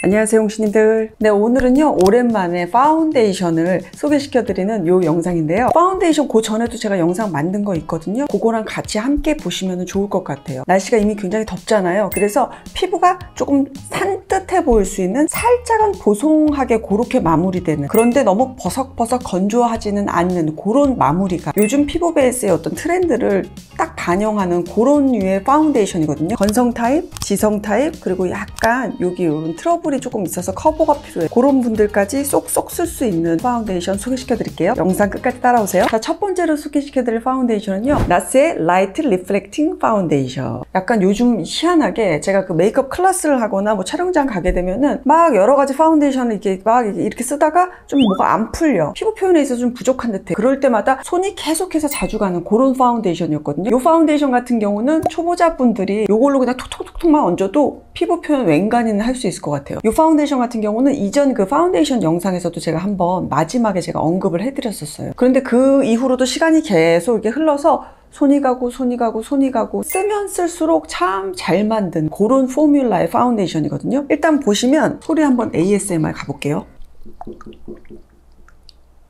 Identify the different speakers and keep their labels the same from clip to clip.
Speaker 1: 안녕하세요 홍신이들. 네, 오늘은요 오랜만에 파운데이션을 소개시켜드리는 요 영상인데요. 파운데이션 그 전에도 제가 영상 만든 거 있거든요. 그거랑 같이 함께 보시면 좋을 것 같아요. 날씨가 이미 굉장히 덥잖아요. 그래서 피부가 조금 산뜻해 보일 수 있는 살짝은 보송하게 그렇게 마무리되는, 그런데 너무 버석버석 건조하지는 않는 그런 마무리가 요즘 피부 베이스의 어떤 트렌드를 딱 반영하는 그런 류의 파운데이션이거든요. 건성 타입, 지성 타입, 그리고 약간 여기 이런 트러블이 조금 있어서 커버가 필요해. 그런 분들까지 쏙쏙 쓸 수 있는 파운데이션 소개시켜 드릴게요. 영상 끝까지 따라오세요. 자, 첫 번째로 소개시켜 드릴 파운데이션은요, 나스의 라이트 리플렉팅 파운데이션. 약간 요즘 희한하게 제가 그 메이크업 클래스를 하거나 뭐 촬영장 가게 되면은 막 여러 가지 파운데이션을 이렇게 쓰다가 좀 뭐가 안 풀려. 피부 표현에 있어서 좀 부족한 듯해. 그럴 때마다 손이 계속해서 자주 가는 그런 파운데이션이었거든요. 이 파운데이션 같은 경우는 초보자분들이 이걸로 그냥 톡톡톡톡만 얹어도 피부 표현 웬간히는 할 수 있을 것 같아요. 이 파운데이션 같은 경우는 이전 그 파운데이션 영상에서도 제가 한번 마지막에 제가 언급을 해드렸었어요. 그런데 그 이후로도 시간이 계속 이렇게 흘러서 손이 가고 쓰면 쓸수록 참 잘 만든 그런 포뮬라의 파운데이션이거든요. 일단 보시면 소리 한번 ASMR 가볼게요.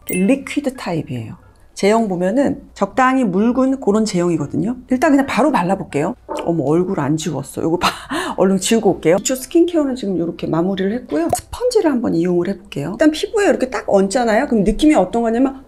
Speaker 1: 리퀴드 타입이에요. 제형 보면은 적당히 묽은 그런 제형이거든요. 일단 그냥 바로 발라볼게요. 어머, 얼굴 안 지웠어. 이거 얼른 지우고 올게요. 기초 스킨케어는 지금 이렇게 마무리를 했고요. 스펀지를 한번 이용을 해볼게요. 일단 피부에 이렇게 딱 얹잖아요. 그럼 느낌이 어떤 거냐면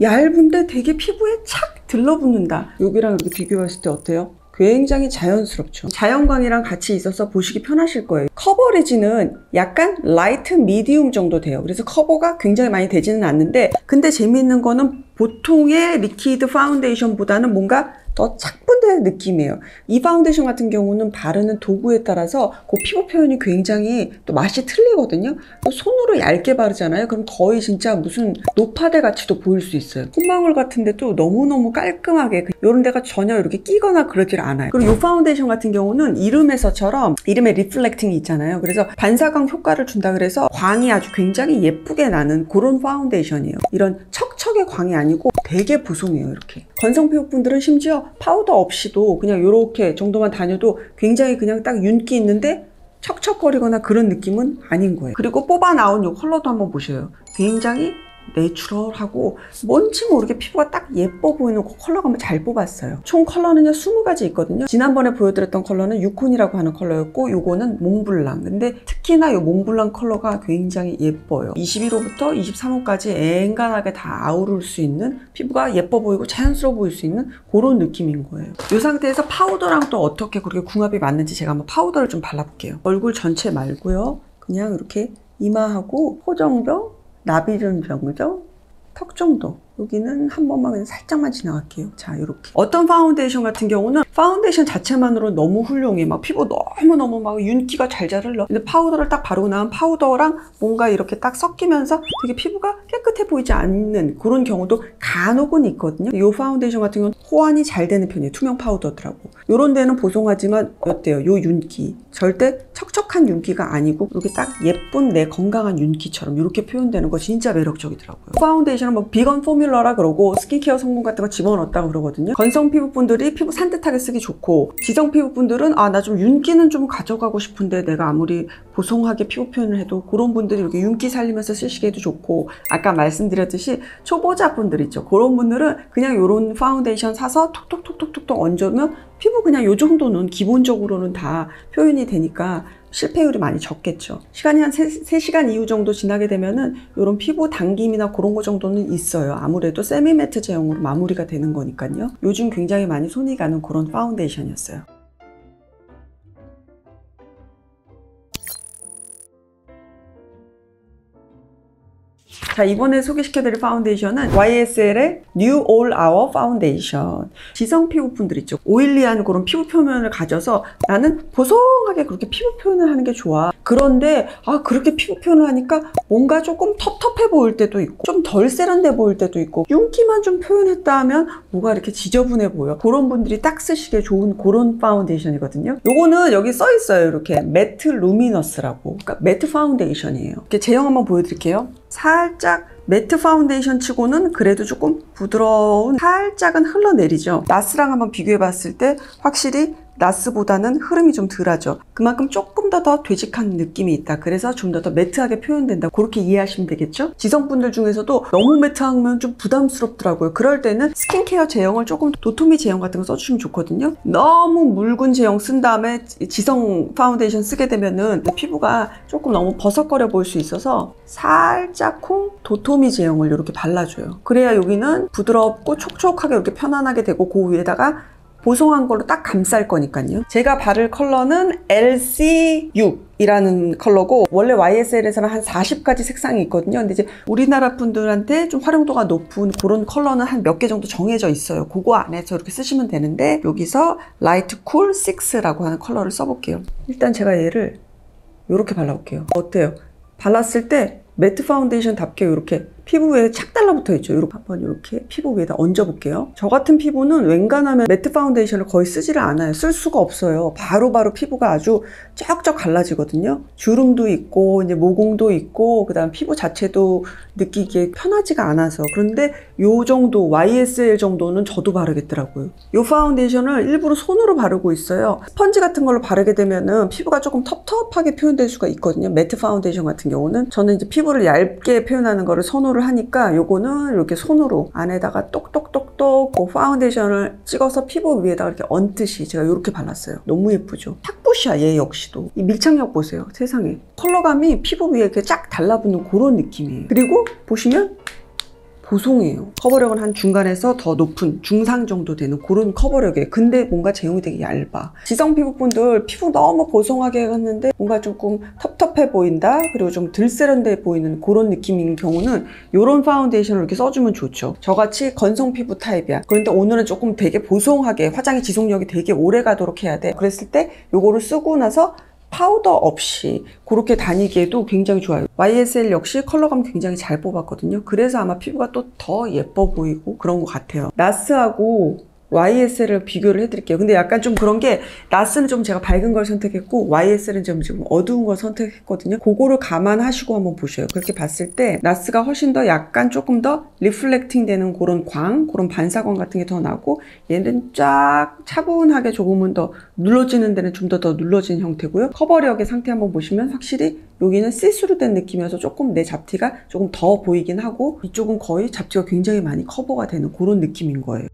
Speaker 1: 얇은데 되게 피부에 착 들러붙는다. 여기랑 이렇게 비교했을 때 어때요? 굉장히 자연스럽죠. 자연광이랑 같이 있어서 보시기 편하실 거예요. 커버리지는 약간 라이트 미디움 정도 돼요. 그래서 커버가 굉장히 많이 되지는 않는데, 근데 재미있는 거는 보통의 리퀴드 파운데이션보다는 뭔가 더 착분된 느낌이에요. 이 파운데이션 같은 경우는 바르는 도구에 따라서 그 피부 표현이 굉장히 또 맛이 틀리거든요. 또 손으로 얇게 바르잖아요. 그럼 거의 진짜 무슨 노파데 같이도 보일 수 있어요. 콧망울 같은 데도 너무너무 깔끔하게 이런 데가 전혀 이렇게 끼거나 그러질 않아요. 그리고 이 파운데이션 같은 경우는 이름에서처럼, 이름에 리플렉팅이 있잖아요. 그래서 반사광 효과를 준다 그래서 광이 아주 굉장히 예쁘게 나는 그런 파운데이션이에요. 이런 척척의 광이 아니고 되게 보송해요. 이렇게 건성 피부분들은 심지어 파우더 없이도 그냥 이렇게 정도만 다녀도 굉장히 그냥 딱 윤기 있는데 척척거리거나 그런 느낌은 아닌 거예요. 그리고 뽑아 나온 이 컬러도 한번 보셔요. 굉장히 내추럴하고 뭔지 모르게 피부가 딱 예뻐 보이는 그 컬러가 한번 잘 뽑았어요. 총 컬러는요 20가지 있거든요. 지난번에 보여드렸던 컬러는 유콘이라고 하는 컬러였고, 요거는 몽블랑. 근데 특히나 이 몽블랑 컬러가 굉장히 예뻐요. 21호부터 23호까지 앵간하게 다 아우를 수 있는, 피부가 예뻐 보이고 자연스러워 보일 수 있는 그런 느낌인 거예요. 이 상태에서 파우더랑 또 어떻게 그렇게 궁합이 맞는지 제가 한번 파우더를 좀 발라볼게요. 얼굴 전체 말고요, 그냥 이렇게 이마하고 코 정도, 나비존 정도, 턱 정도, 여기는 한 번만 그냥 살짝만 지나갈게요. 자, 이렇게. 어떤 파운데이션 같은 경우는 파운데이션 자체만으로 너무 훌륭해. 막 피부 너무너무 막 윤기가 잘 흘러. 근데 파우더를 딱 바르고 나면 파우더랑 뭔가 이렇게 딱 섞이면서 되게 피부가 깨끗해 보이지 않는 그런 경우도 간혹은 있거든요. 이 파운데이션 같은 경우는 호환이 잘 되는 편이에요. 투명 파우더더라고. 요런 데는 보송하지만 어때요? 요 윤기. 절대 척척한 윤기가 아니고 이렇게 딱 예쁜 내 건강한 윤기처럼 이렇게 표현되는 거 진짜 매력적이더라고요. 파운데이션은 뭐 비건 포뮬러라 그러고 스킨케어 성분 같은 거 집어넣었다고 그러거든요. 건성 피부분들이 피부 산뜻하게 쓰기 좋고, 지성 피부분들은 나 좀 윤기는 좀 가져가고 싶은데 내가 아무리 보송하게 피부 표현을 해도 그런 분들이 이렇게 윤기 살리면서 쓰시기에도 좋고, 아까 말씀드렸듯이 초보자분들 있죠. 그런 분들은 그냥 이런 파운데이션 사서 톡톡톡톡톡 얹으면 피부 그냥 요 정도는 기본적으로는 다 표현이 되니까 실패율이 많이 적겠죠. 시간이 한 3시간 이후 정도 지나게 되면은 이런 피부 당김이나 그런 거 정도는 있어요. 아무래도 세미매트 제형으로 마무리가 되는 거니까요. 요즘 굉장히 많이 손이 가는 그런 파운데이션이었어요. 자, 이번에 소개시켜드릴 파운데이션은 YSL의 New All Hour 파운데이션. 지성 피부분들 있죠. 오일리한 그런 피부 표면을 가져서 나는 보송하게 그렇게 피부 표현을 하는 게 좋아. 그런데 그렇게 피부 표현을 하니까 뭔가 조금 텁텁해 보일 때도 있고 좀 덜 세련돼 보일 때도 있고 윤기만 좀 표현했다 하면 뭐가 이렇게 지저분해 보여. 그런 분들이 딱 쓰시기에 좋은 그런 파운데이션이거든요. 요거는 여기 써 있어요. 이렇게 매트 루미너스라고. 그러니까 매트 파운데이션이에요. 이렇게 제형 한번 보여드릴게요. 살짝 매트 파운데이션 치고는 그래도 조금 부드러운, 살짝은 흘러내리죠. 나스랑 한번 비교해 봤을 때 확실히 나스보다는 흐름이 좀 덜하죠. 그만큼 조금 더 되직한 느낌이 있다. 그래서 좀 더 매트하게 표현된다. 그렇게 이해하시면 되겠죠? 지성분들 중에서도 너무 매트하면 좀 부담스럽더라고요. 그럴 때는 스킨케어 제형을 조금 도톰이 제형 같은 거 써주시면 좋거든요. 너무 묽은 제형 쓴 다음에 지성 파운데이션 쓰게 되면은 피부가 조금 너무 버석거려 보일 수 있어서 살짝 도톰이 제형을 이렇게 발라줘요. 그래야 여기는 부드럽고 촉촉하게 이렇게 편안하게 되고 그 위에다가 보송한 걸로 딱 감쌀 거니까요. 제가 바를 컬러는 LC6이라는 컬러고 원래 YSL에서는 한 40가지 색상이 있거든요. 근데 이제 우리나라 분들한테 좀 활용도가 높은 그런 컬러는 한 몇 개 정도 정해져 있어요. 그거 안에서 이렇게 쓰시면 되는데 여기서 라이트 쿨 6라고 하는 컬러를 써볼게요. 일단 제가 얘를 이렇게 발라볼게요. 어때요? 발랐을 때 매트 파운데이션답게 이렇게 피부 위에 착 달라붙어 있죠. 이렇게 한번 이렇게 피부 위에다 얹어볼게요. 저 같은 피부는 웬간하면 매트 파운데이션을 거의 쓰지를 않아요. 쓸 수가 없어요. 바로바로 피부가 아주 쩍쩍 갈라지거든요. 주름도 있고 이제 모공도 있고 그다음 피부 자체도 느끼기에 편하지가 않아서. 그런데 요 정도 YSL 정도는 저도 바르겠더라고요. 요 파운데이션을 일부러 손으로 바르고 있어요. 스펀지 같은 걸로 바르게 되면은 피부가 조금 텁텁하게 표현될 수가 있거든요. 매트 파운데이션 같은 경우는 저는 이제 피부를 얇게 표현하는 거를 손으로 하니까 요거는 이렇게 손으로 안에다가 똑똑똑똑 그 파운데이션을 찍어서 피부 위에다가 이렇게 얹듯이 제가 이렇게 발랐어요. 너무 예쁘죠? 탁부샤 얘 역시도. 이 밀착력 보세요. 세상에. 컬러감이 피부 위에 이렇게 쫙 달라붙는 그런 느낌이에요. 그리고 보시면 보송해요. 커버력은 한 중간에서 더 높은 중상 정도 되는 그런 커버력이에요. 근데 뭔가 제형이 되게 얇아. 지성 피부분들 피부 너무 보송하게 했는데 뭔가 조금 텁텁해 보인다. 그리고 좀 덜 세련돼 보이는 그런 느낌인 경우는 이런 파운데이션을 이렇게 써주면 좋죠. 저같이 건성 피부 타입이야. 그런데 오늘은 조금 되게 보송하게 화장의 지속력이 되게 오래 가도록 해야 돼. 그랬을 때 요거를 쓰고 나서 파우더 없이 그렇게 다니기에도 굉장히 좋아요. YSL 역시 컬러감 굉장히 잘 뽑았거든요. 그래서 아마 피부가 또 더 예뻐 보이고 그런 것 같아요. 나스하고 YSL을 비교를 해드릴게요. 근데 약간 좀 그런 게 나스는 좀 제가 밝은 걸 선택했고 YSL은 좀 지금 어두운 걸 선택했거든요. 그거를 감안하시고 한번 보셔요. 그렇게 봤을 때 나스가 훨씬 더 약간 조금 더 리플렉팅 되는 그런 그런 반사광 같은 게 더 나고 얘는 쫙 차분하게 조금은 더 눌러지는 데는 좀 더 눌러진 형태고요. 커버력의 상태 한번 보시면 확실히 여기는 시스루 된 느낌이어서 조금 내 잡티가 조금 더 보이긴 하고 이쪽은 거의 잡티가 굉장히 많이 커버가 되는 그런 느낌인 거예요.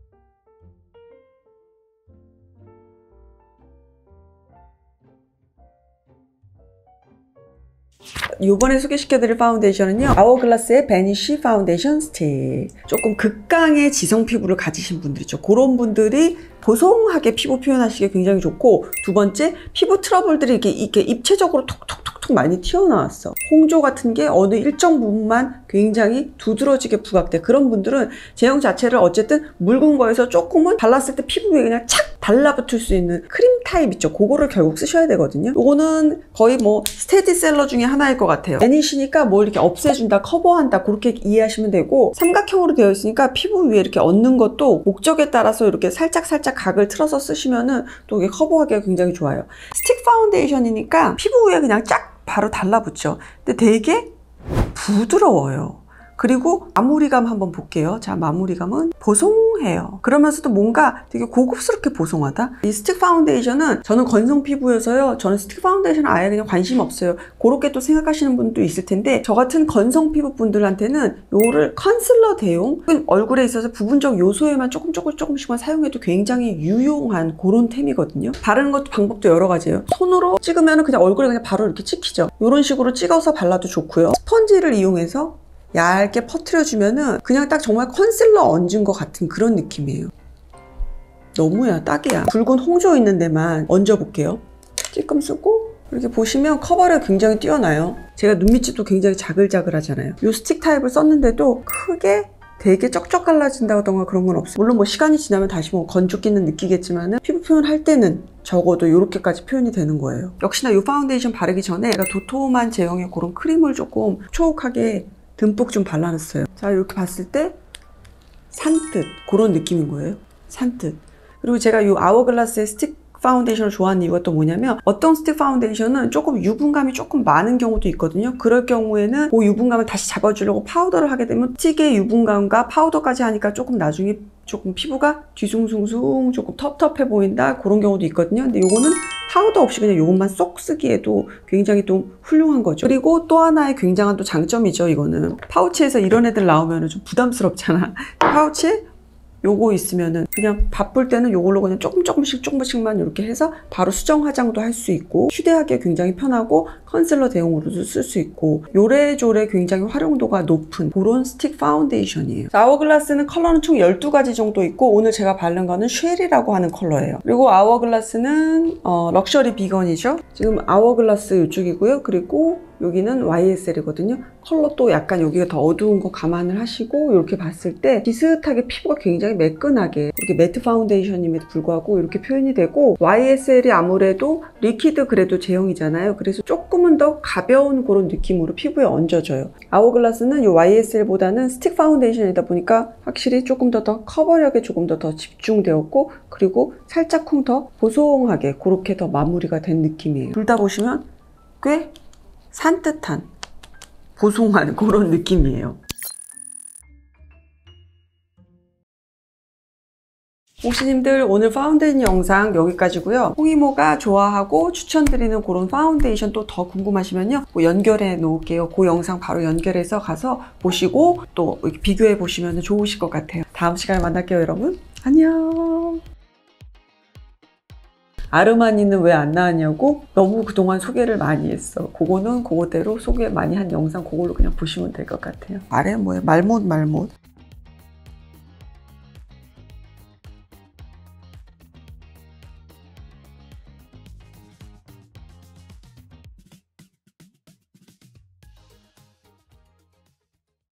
Speaker 1: 이번에 소개시켜드릴 파운데이션은요, 아워글라스의 베니쉬 파운데이션 스틱. 조금 극강의 지성 피부를 가지신 분들 있죠. 그런 분들이 보송하게 피부 표현하시기에 굉장히 좋고, 두 번째, 피부 트러블들이 이렇게 입체적으로 톡톡톡톡 많이 튀어나왔어. 홍조 같은 게 어느 일정 부분만 굉장히 두드러지게 부각돼. 그런 분들은 제형 자체를 어쨌든 묽은 거에서 조금은 발랐을 때 피부 위에 그냥 착 달라붙을 수 있는 크림 타입 있죠. 그거를 결국 쓰셔야 되거든요. 이거는 거의 뭐 스테디셀러 중에 하나일 것 같아요. 베니쉬니까 뭘 이렇게 없애준다, 커버한다 그렇게 이해하시면 되고, 삼각형으로 되어 있으니까 피부 위에 이렇게 얹는 것도 목적에 따라서 이렇게 살짝 각을 틀어서 쓰시면은 또 이게 커버하기가 굉장히 좋아요. 스틱 파운데이션이니까 피부 위에 그냥 쫙 바로 달라붙죠. 근데 되게 부드러워요. 그리고 마무리감 한번 볼게요. 자, 마무리감은 보송해요. 그러면서도 뭔가 되게 고급스럽게 보송하다. 이 스틱 파운데이션은 저는 건성 피부여서요. 저는 스틱 파운데이션 아예 그냥 관심 없어요. 그렇게 또 생각하시는 분도 있을 텐데, 저 같은 건성 피부 분들한테는 요를 컨실러 대용, 얼굴에 있어서 부분적 요소에만 조금씩만 사용해도 굉장히 유용한 그런 템이거든요. 바르는 것도 방법도 여러 가지예요. 손으로 찍으면 그냥 얼굴에 그냥 바로 이렇게 찍히죠. 이런 식으로 찍어서 발라도 좋고요. 스펀지를 이용해서 얇게 퍼트려주면은 그냥 딱 정말 컨실러 얹은 것 같은 그런 느낌이에요. 너무야, 딱이야. 붉은 홍조 있는 데만 얹어볼게요. 찔끔 쓰고 이렇게 보시면 커버력이 굉장히 뛰어나요. 제가 눈밑집도 굉장히 자글자글하잖아요. 이 스틱 타입을 썼는데도 크게 되게 쩍쩍 갈라진다던가 그런 건 없어요. 물론 뭐 시간이 지나면 다시 뭐 건조기는 느끼겠지만은 피부 표현할 때는 적어도 이렇게까지 표현이 되는 거예요. 역시나 이 파운데이션 바르기 전에 제가 도톰한 제형의 그런 크림을 조금 촉촉하게 듬뿍 좀 발라놨어요. 자, 이렇게 봤을 때 산뜻 그런 느낌인 거예요. 산뜻. 그리고 제가 이 아워글라스의 스틱 파운데이션을 좋아하는 이유가 또 뭐냐면, 어떤 스틱 파운데이션은 조금 유분감이 조금 많은 경우도 있거든요. 그럴 경우에는 그 유분감을 다시 잡아주려고 파우더를 하게 되면 스틱의 유분감과 파우더까지 하니까 조금 나중에 조금 피부가 뒤숭숭숭 조금 텁텁해 보인다 그런 경우도 있거든요. 근데 요거는 파우더 없이 그냥 요것만 쏙 쓰기에도 굉장히 좀 훌륭한 거죠. 그리고 또 하나의 굉장한 또 장점이죠. 이거는 파우치에서 이런 애들 나오면 좀 부담스럽잖아. 파우치에 요거 있으면은 그냥 바쁠 때는 요걸로 그냥 조금씩만 이렇게 해서 바로 수정 화장도 할 수 있고, 휴대하기에 굉장히 편하고 컨실러 대용으로도 쓸 수 있고, 요래조래 굉장히 활용도가 높은 그런 스틱 파운데이션이에요. 아워글라스는 컬러는 총 12가지 정도 있고, 오늘 제가 바른 거는 쉘이라고 하는 컬러예요. 그리고 아워글라스는 럭셔리 비건이죠. 지금 아워글라스 이쪽이고요. 그리고 여기는 YSL이거든요. 컬러도 약간 여기가 더 어두운 거 감안을 하시고, 이렇게 봤을 때 비슷하게 피부가 굉장히 매끈하게, 이렇게 매트 파운데이션임에도 불구하고 이렇게 표현이 되고, YSL이 아무래도 리퀴드 그래도 제형이잖아요. 그래서 조금은 더 가벼운 그런 느낌으로 피부에 얹어져요. 아워글라스는 이 YSL보다는 스틱 파운데이션이다 보니까 확실히 조금 더 커버력에 조금 더 집중되었고, 그리고 살짝쿵 더 보송하게 그렇게 더 마무리가 된 느낌이에요. 둘 다 보시면 꽤 산뜻한 보송한 그런 느낌이에요. 혹시님들 오늘 파운데이션 영상 여기까지고요. 홍이모가 좋아하고 추천드리는 그런 파운데이션 또 더 궁금하시면요, 연결해 놓을게요. 그 영상 바로 연결해서 가서 보시고 또 비교해 보시면 좋으실 것 같아요. 다음 시간에 만날게요, 여러분. 안녕. 아르마니는 왜 안 나왔냐고? 너무 그동안 소개를 많이 했어. 그거는 그거대로 소개 많이 한 영상 그걸로 그냥 보시면 될 것 같아요. 아래 뭐예요? 말못.